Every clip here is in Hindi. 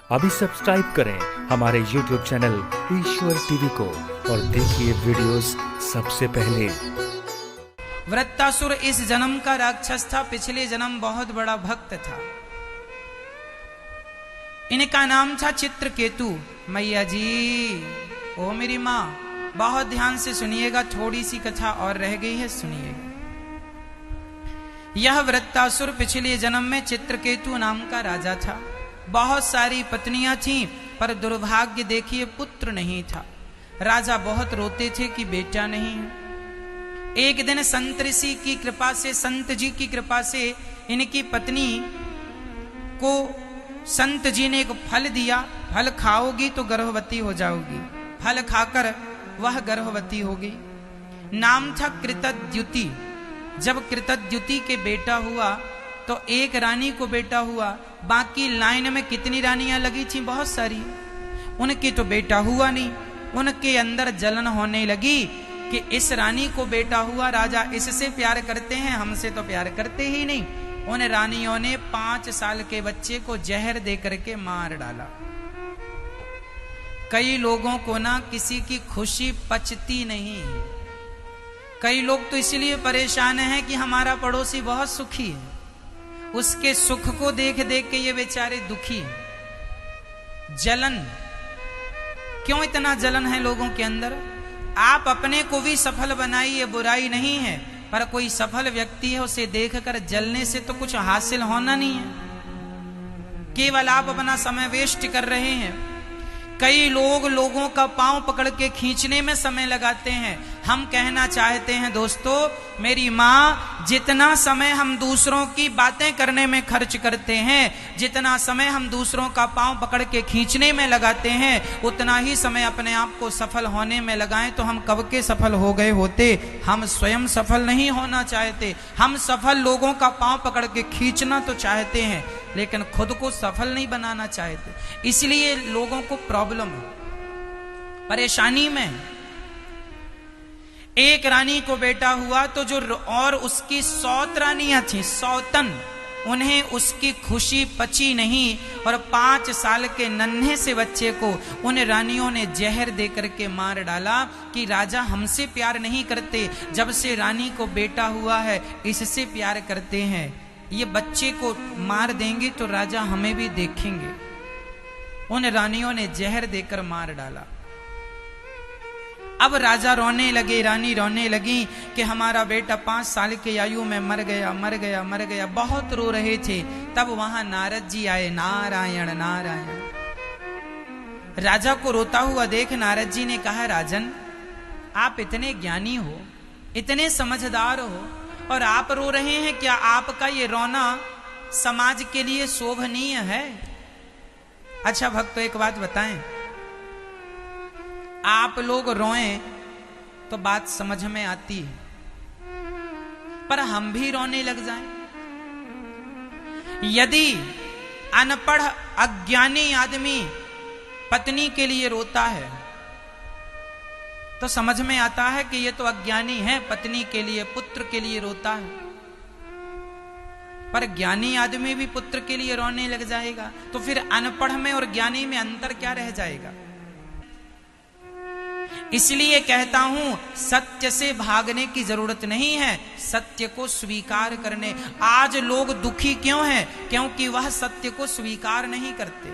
अभी सब्सक्राइब करें हमारे YouTube चैनल ईश्वर टीवी को और देखिए वीडियोस सबसे पहले। वृत्तासुर इस जन्म का राक्षस था, पिछले जन्म बहुत बड़ा भक्त था। इनका नाम था चित्रकेतु। मैया जी, ओ मेरी माँ, बहुत ध्यान से सुनिएगा, थोड़ी सी कथा और रह गई है, सुनिएगा। यह वृत्तासुर पिछले जन्म में चित्रकेतु नाम का राजा था। बहुत सारी पत्नियां थीं, पर दुर्भाग्य देखिए पुत्र नहीं था। राजा बहुत रोते थे कि बेटा नहीं है। एक दिन संत ऋषि की कृपा से, संत जी की कृपा से इनकी पत्नी को संत जी ने एक फल दिया। फल खाओगी तो गर्भवती हो जाओगी। फल खाकर वह गर्भवती हो गई। नाम था कृतद्युति। जब कृतद्युति के बेटा हुआ तो एक रानी को बेटा हुआ। बाकी लाइन में कितनी रानियां लगी थी? बहुत सारी। उनकी तो बेटा हुआ नहीं। उनके अंदर जलन होने लगी कि इस रानी को बेटा हुआ, राजा इससे प्यार करते हैं, हमसे तो प्यार करते ही नहीं। उन रानियों ने 5 साल के बच्चे को जहर दे करके मार डाला। कई लोगों को ना किसी की खुशी पचती नहीं। कई लोग तो इसलिए परेशान हैं कि हमारा पड़ोसी बहुत सुखी है, उसके सुख को देख देख के ये बेचारे दुखी हैं। जलन, क्यों इतना जलन है लोगों के अंदर? आप अपने को भी सफल बनाइए, बुराई नहीं है, पर कोई सफल व्यक्ति है उसे देखकर जलने से तो कुछ हासिल होना नहीं है। केवल आप अपना समय वेस्ट कर रहे हैं। कई लोग लोगों का पांव पकड़ के खींचने में समय लगाते हैं। हम कहना चाहते हैं दोस्तों, मेरी माँ, जितना समय हम दूसरों की बातें करने में खर्च करते हैं, जितना समय हम दूसरों का पांव पकड़ के खींचने में लगाते हैं, उतना ही समय अपने आप को सफल होने में लगाएं तो हम कब के सफल हो गए होते। हम स्वयं सफल नहीं होना चाहते। हम सफल लोगों का पांव पकड़ के खींचना तो चाहते हैं, लेकिन खुद को सफल नहीं बनाना चाहते। इसलिए लोगों को प्रॉब्लम है, परेशानी में। एक रानी को बेटा हुआ तो जो और उसकी 100 रानियां थी, सौतन, उन्हें उसकी खुशी पची नहीं और 5 साल के नन्हे से बच्चे को उन रानियों ने जहर दे करके मार डाला कि राजा हमसे प्यार नहीं करते, जब से रानी को बेटा हुआ है इससे प्यार करते हैं। ये बच्चे को मार देंगे तो राजा हमें भी देखेंगे। उन रानियों ने जहर देकर मार डाला। अब राजा रोने लगे, रानी रोने लगी कि हमारा बेटा 5 साल की आयु में मर गया, मर गया, मर गया। बहुत रो रहे थे। तब वहां नारद जी आए। नारायण नारायण। राजा को रोता हुआ देख नारद जी ने कहा, राजन, आप इतने ज्ञानी हो, इतने समझदार हो, और आप रो रहे हैं, क्या आपका ये रोना समाज के लिए शोभनीय है? अच्छा भक्तों, एक बात बताएं, आप लोग रोएं तो बात समझ में आती है, पर हम भी रोने लग जाएं? यदि अनपढ़ अज्ञानी आदमी पत्नी के लिए रोता है तो समझ में आता है कि ये तो अज्ञानी है, पत्नी के लिए, पुत्र के लिए रोता है। पर ज्ञानी आदमी भी पुत्र के लिए रोने लग जाएगा तो फिर अनपढ़ में और ज्ञानी में अंतर क्या रह जाएगा? इसलिए कहता हूं, सत्य से भागने की जरूरत नहीं है, सत्य को स्वीकार करने। आज लोग दुखी क्यों हैं? क्योंकि वह सत्य को स्वीकार नहीं करते।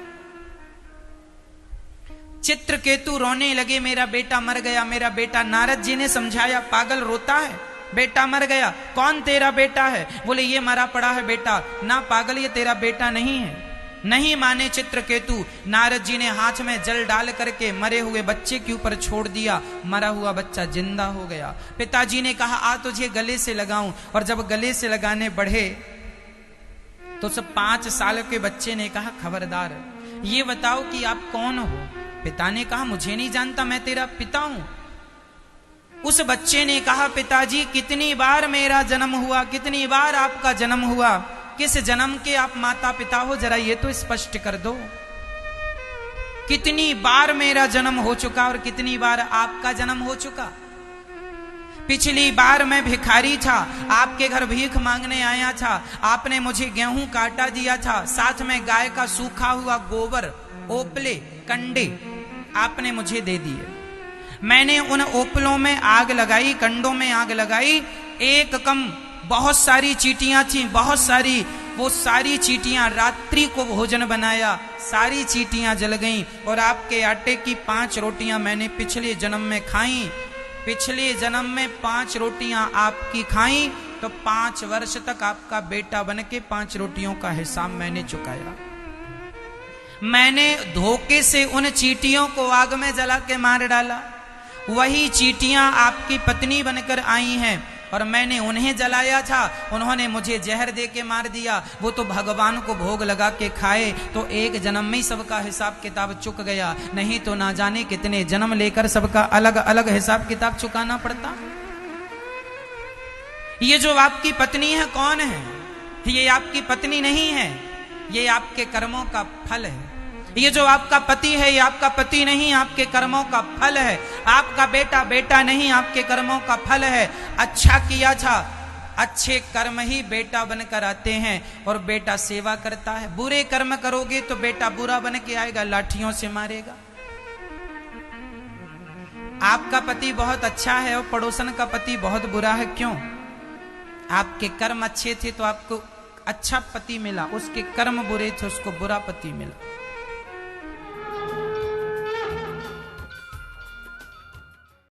चित्रकेतु रोने लगे, मेरा बेटा मर गया, मेरा बेटा। नारद जी ने समझाया, पागल रोता है, बेटा मर गया, कौन तेरा बेटा है? बोले ये मरा पड़ा है बेटा। ना पागल, ये तेरा बेटा नहीं है। नहीं माने चित्रकेतु। नारद जी ने हाथ में जल डाल करके मरे हुए बच्चे के ऊपर छोड़ दिया। मरा हुआ बच्चा जिंदा हो गया। पिताजी ने कहा, आ तुझे गले से लगाऊं। और जब गले से लगाने बढ़े तो सब 5 साल के बच्चे ने कहा, खबरदार, ये बताओ कि आप कौन हो? पिता ने कहा, मुझे नहीं जानता, मैं तेरा पिता हूं। उस बच्चे ने कहा, पिताजी, कितनी बार मेरा जन्म हुआ, कितनी बार आपका जन्म हुआ, किस जन्म के आप माता पिता हो, जरा ये तो स्पष्ट कर दो। कितनी बार मेरा जन्म हो चुका और कितनी बार आपका जन्म हो चुका? पिछली बार मैं भिखारी था, आपके घर भीख मांगने आया था, आपने मुझे गेहूं काटा दिया था, साथ में गाय का सूखा हुआ गोबर, ओपले, कंडे आपने मुझे दे दिए। मैंने उन ओपलों में आग लगाई, कंडों में आग लगाई, एक कम बहुत सारी चींटियां थी, बहुत सारी, वो सारी चींटियां, रात्रि को भोजन बनाया, सारी चींटियां जल गईं। और आपके आटे की 5 रोटियां मैंने पिछले जन्म में खाई, पिछले जन्म में 5 रोटियां आपकी खाई, तो 5 वर्ष तक आपका बेटा बन के 5 रोटियों का हिसाब मैंने चुकाया। मैंने धोखे से उन चींटियों को आग में जला के मार डाला। वही चींटियां आपकी पत्नी बनकर आई हैं और मैंने उन्हें जलाया था, उन्होंने मुझे जहर दे के मार दिया। वो तो भगवान को भोग लगा के खाए, तो एक जन्म में ही सबका हिसाब किताब चुक गया, नहीं तो ना जाने कितने जन्म लेकर सबका अलग अलग हिसाब किताब चुकाना पड़ता। ये जो आपकी पत्नी है कौन है? ये आपकी पत्नी नहीं है, ये आपके कर्मों का फल है। ये जो आपका पति है, ये आपका पति नहीं, आपके कर्मों का फल है। आपका बेटा बेटा नहीं, आपके कर्मों का फल है। अच्छा किया था, अच्छे कर्म ही बेटा बनकर आते हैं और बेटा सेवा करता है। बुरे कर्म करोगे तो बेटा बुरा बन के आएगा, लाठियों से मारेगा। आपका पति बहुत अच्छा है और पड़ोसन का पति बहुत बुरा है, क्यों? आपके कर्म अच्छे थे तो आपको अच्छा पति मिला, उसके कर्म बुरे थे, उसको बुरा पति मिला।